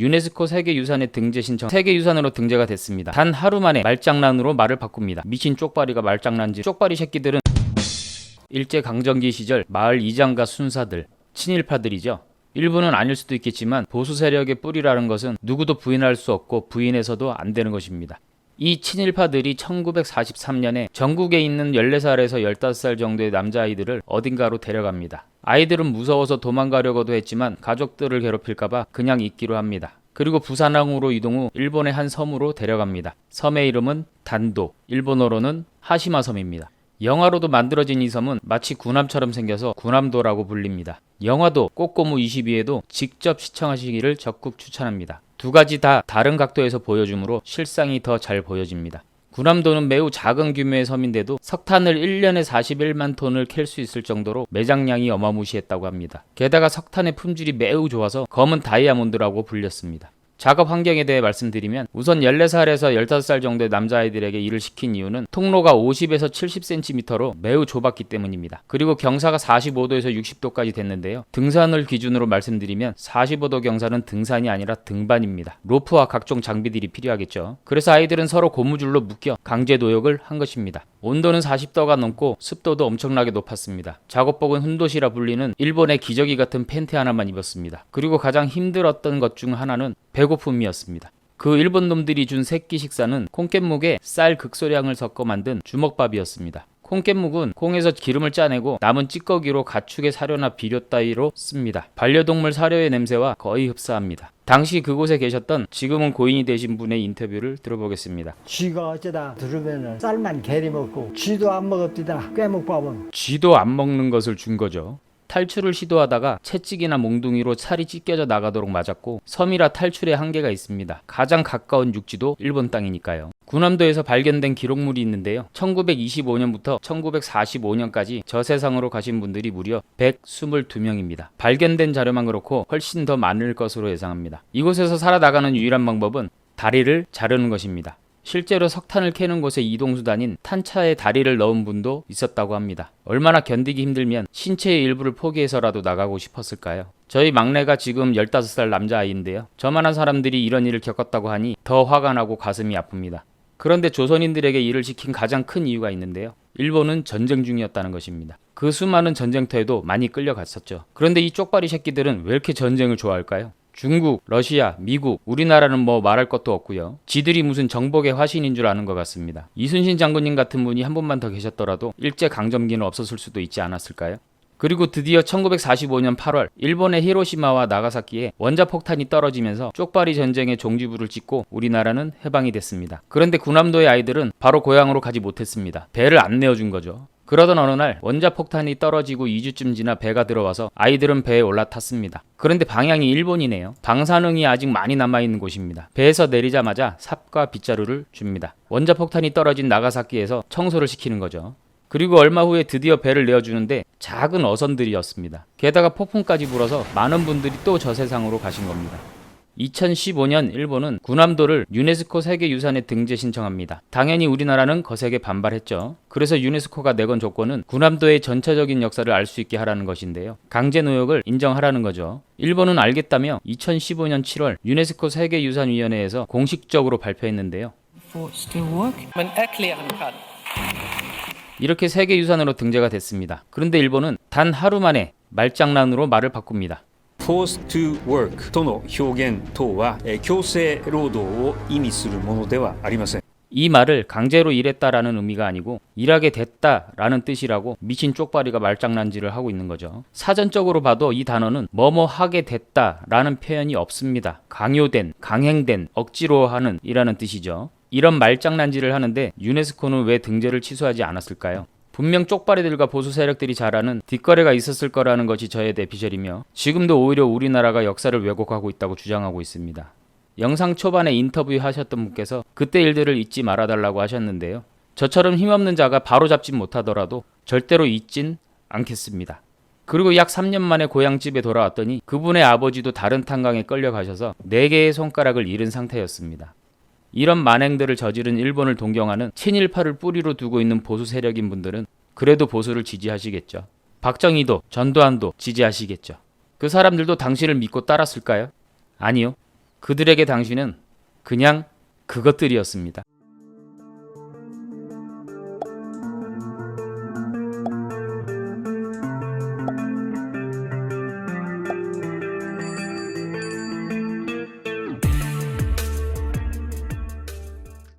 유네스코 세계유산에 등재 신청 세계유산으로 등재가 됐습니다. 단 하루 만에 말장난으로 말을 바꿉니다. 미친 쪽발이가 말장난질. 쪽발이 새끼들은 일제강점기 시절 마을 이장과 순사들, 친일파들이죠. 일부는 아닐 수도 있겠지만 보수 세력의 뿌리라는 것은 누구도 부인할 수 없고 부인해서도 안 되는 것입니다. 이 친일파들이 1943년에 전국에 있는 14살에서 15살 정도의 남자아이들을 어딘가로 데려갑니다. 아이들은 무서워서 도망가려고도 했지만 가족들을 괴롭힐까봐 그냥 있기로 합니다. 그리고 부산항으로 이동 후 일본의 한 섬으로 데려갑니다. 섬의 이름은 단도, 일본어로는 하시마 섬입니다. 영화로도 만들어진 이 섬은 마치 군함처럼 생겨서 군함도라고 불립니다. 영화도 꼬꼬무 22에도 직접 시청하시기를 적극 추천합니다. 두 가지 다 다른 각도에서 보여주므로 실상이 더 잘 보여집니다. 군함도는 매우 작은 규모의 섬인데도 석탄을 1년에 41만 톤을 캘 수 있을 정도로 매장량이 어마무시했다고 합니다. 게다가 석탄의 품질이 매우 좋아서 검은 다이아몬드라고 불렸습니다. 작업 환경에 대해 말씀드리면 우선 14살에서 15살 정도의 남자아이들에게 일을 시킨 이유는 통로가 50에서 70cm로 매우 좁았기 때문입니다. 그리고 경사가 45도에서 60도까지 됐는데요. 등산을 기준으로 말씀드리면 45도 경사는 등산이 아니라 등반입니다. 로프와 각종 장비들이 필요하겠죠. 그래서 아이들은 서로 고무줄로 묶여 강제 노역을 한 것입니다. 온도는 40도가 넘고 습도도 엄청나게 높았습니다. 작업복은 훈도시라 불리는 일본의 기저귀 같은 팬티 하나만 입었습니다. 그리고 가장 힘들었던 것 중 하나는 배고픔이었습니다. 그 일본 놈들이 준 새끼 식사는 콩깻묵에 쌀 극소량을 섞어 만든 주먹밥이었습니다. 콩깻묵은 콩에서 기름을 짜내고 남은 찌꺼기로 가축의 사료나 비료 따위로 씁니다. 반려동물 사료의 냄새와 거의 흡사합니다. 당시 그곳에 계셨던 지금은 고인이 되신 분의 인터뷰를 들어보겠습니다. 쥐가 어쩌다 들으면은 쌀만 개리 먹고 쥐도 안 먹었디다. 꾀묵밥은 쥐도 안 먹는 것을 준 거죠. 탈출을 시도하다가 채찍이나 몽둥이로 살이 찢겨져 나가도록 맞았고 섬이라 탈출에 한계가 있습니다. 가장 가까운 육지도 일본 땅이니까요. 군함도에서 발견된 기록물이 있는데요. 1925년부터 1945년까지 저 세상으로 가신 분들이 무려 122명입니다. 발견된 자료만 그렇고 훨씬 더 많을 것으로 예상합니다. 이곳에서 살아나가는 유일한 방법은 다리를 자르는 것입니다. 실제로 석탄을 캐는 곳의 이동수단인 탄차에 다리를 넣은 분도 있었다고 합니다. 얼마나 견디기 힘들면 신체의 일부를 포기해서라도 나가고 싶었을까요? 저희 막내가 지금 15살 남자아이인데요. 저만한 사람들이 이런 일을 겪었다고 하니 더 화가 나고 가슴이 아픕니다. 그런데 조선인들에게 일을 시킨 가장 큰 이유가 있는데요. 일본은 전쟁 중이었다는 것입니다. 그 수많은 전쟁터에도 많이 끌려갔었죠. 그런데 이 쪽발이 새끼들은 왜 이렇게 전쟁을 좋아할까요? 중국, 러시아, 미국, 우리나라는 뭐 말할 것도 없고요. 지들이 무슨 정복의 화신인 줄 아는 것 같습니다. 이순신 장군님 같은 분이 한 분만 더 계셨더라도 일제강점기는 없었을 수도 있지 않았을까요? 그리고 드디어 1945년 8월 일본의 히로시마와 나가사키에 원자폭탄이 떨어지면서 쪽발이 전쟁의 종지부를 찍고 우리나라는 해방이 됐습니다. 그런데 군함도의 아이들은 바로 고향으로 가지 못했습니다. 배를 안 내어준 거죠. 그러던 어느 날 원자폭탄이 떨어지고 2주쯤 지나 배가 들어와서 아이들은 배에 올라탔습니다. 그런데 방향이 일본이네요. 방사능이 아직 많이 남아있는 곳입니다. 배에서 내리자마자 삽과 빗자루를 줍니다. 원자폭탄이 떨어진 나가사키에서 청소를 시키는 거죠. 그리고 얼마 후에 드디어 배를 내어주는데 작은 어선들이었습니다. 게다가 폭풍까지 불어서 많은 분들이 또 저 세상으로 가신 겁니다. 2015년 일본은 군함도를 유네스코 세계유산에 등재 신청합니다. 당연히 우리나라는 거세게 반발했죠. 그래서 유네스코가 내건 조건은 군함도의 전체적인 역사를 알 수 있게 하라는 것인데요. 강제 노역을 인정하라는 거죠. 일본은 알겠다며 2015년 7월 유네스코 세계유산위원회에서 공식적으로 발표했는데요. 이렇게 세계유산으로 등재가 됐습니다. 그런데 일본은 단 하루 만에 말장난으로 말을 바꿉니다. Forced to work との表現等は強制労働を意味するものではありません。 이 말을 강제로 일했다라는 의미가 아니고 일하게 됐다라는 뜻이라고 미친 쪽발이가 말장난질을 하고 있는 거죠. 사전적으로 봐도 이 단어는 뭐뭐 하게 됐다라는 표현이 없습니다. 강요된, 강행된, 억지로 하는 이라는 뜻이죠. 이런 말장난질을 하는데 유네스코는 왜 등재를 취소하지 않았을까요? 분명 쪽발이들과 보수 세력들이 잘하는 뒷거래가 있었을 거라는 것이 저의 내피셜이며 지금도 오히려 우리나라가 역사를 왜곡하고 있다고 주장하고 있습니다. 영상 초반에 인터뷰하셨던 분께서 그때 일들을 잊지 말아달라고 하셨는데요. 저처럼 힘없는 자가 바로잡진 못하더라도 절대로 잊진 않겠습니다. 그리고 약 3년 만에 고향집에 돌아왔더니 그분의 아버지도 다른 탄광에 끌려가셔서 4개의 손가락을 잃은 상태였습니다. 이런 만행들을 저지른 일본을 동경하는 친일파를 뿌리로 두고 있는 보수 세력인 분들은 그래도 보수를 지지하시겠죠. 박정희도 전두환도 지지하시겠죠. 그 사람들도 당신을 믿고 따랐을까요? 아니요. 그들에게 당신은 그냥 그것들이었습니다.